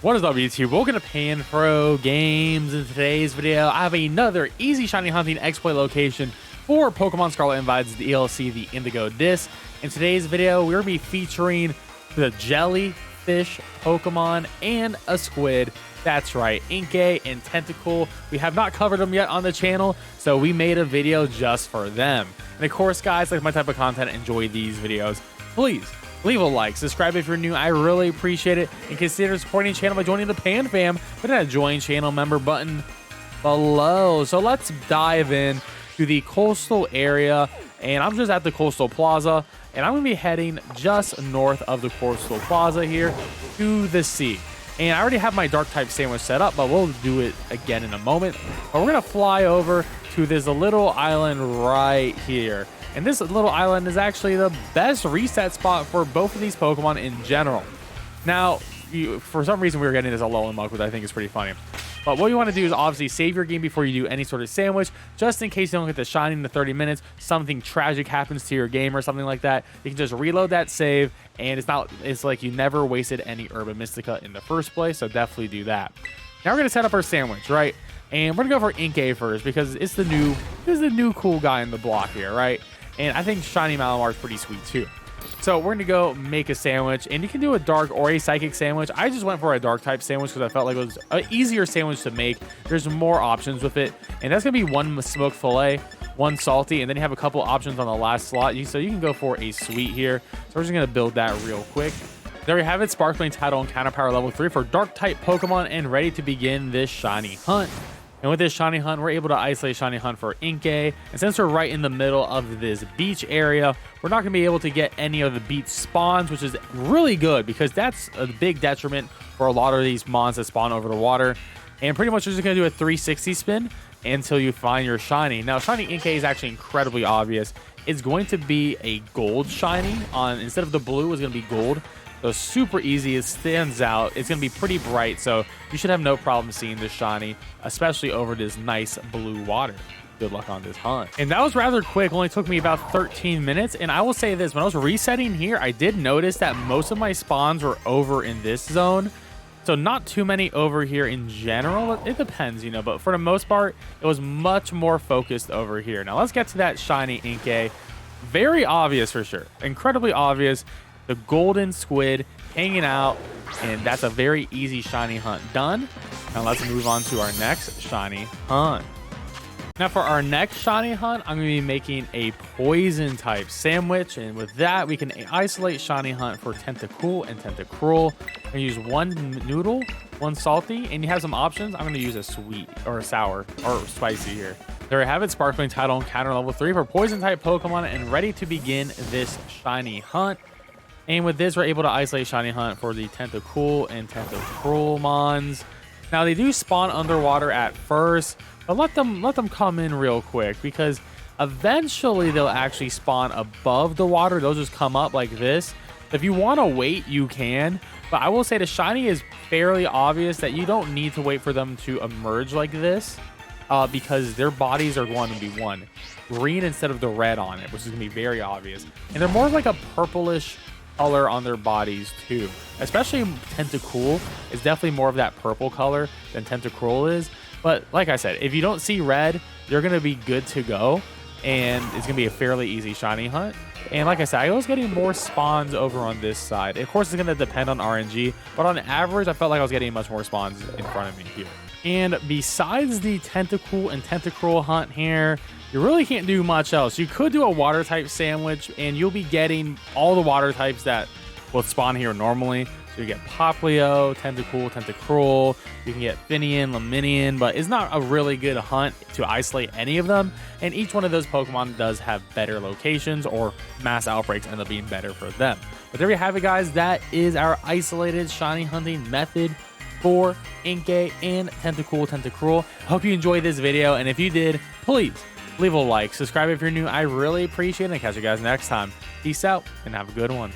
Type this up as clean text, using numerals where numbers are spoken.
What is up, YouTube? Welcome to PanFro Games. In today's video, I have another easy shiny hunting exploit location for Pokemon Scarlet and Violet's DLC, the Indigo Disc. In today's video, we're going to be featuring the jellyfish Pokemon and a squid. That's right, Inkay and Tentacool. We have not covered them yet on the channel, so we made a video just for them. And of course, guys, like my type of content, enjoy these videos. Please leave a like, subscribe if you're new. I really appreciate it. And consider supporting the channel by joining the Pan Fam. Hit that join channel member button below. So let's dive in to the coastal area. And I'm just at the coastal plaza. And I'm going to be heading just north of the coastal plaza here to the sea. And I already have my dark type sandwich set up, but we'll do it again in a moment. But we're going to fly over to this little island right here. And this little island is actually the best reset spot for both of these Pokemon in general. Now, for some reason, we were getting this Alolan Mug, which I think is pretty funny. But what you want to do is obviously save your game before you do any sort of sandwich, just in case you don't get the shiny in the 30 minutes, something tragic happens to your game or something like that. You can just reload that save, and it's like you never wasted any Herba Mystica in the first place, so definitely do that. Now we're going to set up our sandwich, right? And we're going to go for Inkay first, because it's the new cool guy in the block here, right? And I think Shiny Malamar is pretty sweet too. So we're going to go make a sandwich. And you can do a dark or a psychic sandwich. I just went for a dark type sandwich because I felt like it was an easier sandwich to make. There's more options with it. And that's going to be one smoked fillet, one salty, and then you have a couple options on the last slot. So you can go for a sweet here. So we're just going to build that real quick. There we have it. Sparkling Tidal and Counter Power level 3 for dark type Pokemon and ready to begin this shiny hunt. And with this shiny hunt, we're able to isolate shiny hunt for Inkay. And since we're right in the middle of this beach area, we're not going to be able to get any of the beach spawns, which is really good because that's a big detriment for a lot of these mons that spawn over the water. And pretty much we're just going to do a 360 spin until you find your shiny. Now, shiny Inkay is actually incredibly obvious. It's going to be a gold shiny. Instead of the blue, it's going to be gold. So super easy, it stands out. It's going to be pretty bright, so you should have no problem seeing this shiny, especially over this nice blue water. Good luck on this hunt. And that was rather quick, only took me about 13 minutes. And I will say this, when I was resetting here, I did notice that most of my spawns were over in this zone. So not too many over here in general. It depends, you know, but for the most part, it was much more focused over here. Now let's get to that shiny Inkay. Very obvious for sure, incredibly obvious. The golden squid hanging out, and that's a very easy shiny hunt done. Now let's move on to our next shiny hunt. Now for our next shiny hunt, I'm going to be making a poison type sandwich, and with that we can isolate shiny hunt for Tentacool and Tentacruel. I'm going to use one noodle, one salty, and you have some options. I'm going to use a sweet or a sour or spicy here. There we have it, Sparkling Tidal and Counter level 3 for poison type Pokemon and ready to begin this shiny hunt. And with this, we're able to isolate shiny hunt for the Tentacool and Tentacruel mons. Now they do spawn underwater at first, but let them come in real quick because eventually they'll actually spawn above the water. They'll just come up like this. If you want to wait, you can, but I will say the shiny is fairly obvious that you don't need to wait for them to emerge like this because their bodies are going to be one green instead of the red on it, which is going to be very obvious. And they're more like a purplish color on their bodies too, especially Tentacool is definitely more of that purple color than Tentacruel is. But like I said, if you don't see red, you're going to be good to go, and it's going to be a fairly easy shiny hunt. And like I said, I was getting more spawns over on this side. Of course, it's going to depend on RNG, but on average, I felt like I was getting much more spawns in front of me here. And besides the Tentacool and Tentacruel hunt here, you really can't do much else. You could do a water type sandwich, and you'll be getting all the water types that will spawn here normally. So you get Poplio, Tentacool, Tentacruel. You can get Finian, Laminian, but it's not a really good hunt to isolate any of them. And each one of those Pokemon does have better locations, or mass outbreaks end up being better for them. But there you have it, guys. That is our isolated shiny hunting method for Inkay and Tentacool, Tentacruel. Hope you enjoyed this video, and if you did, please leave a like, subscribe if you're new. I really appreciate it, and catch you guys next time. Peace out and have a good one.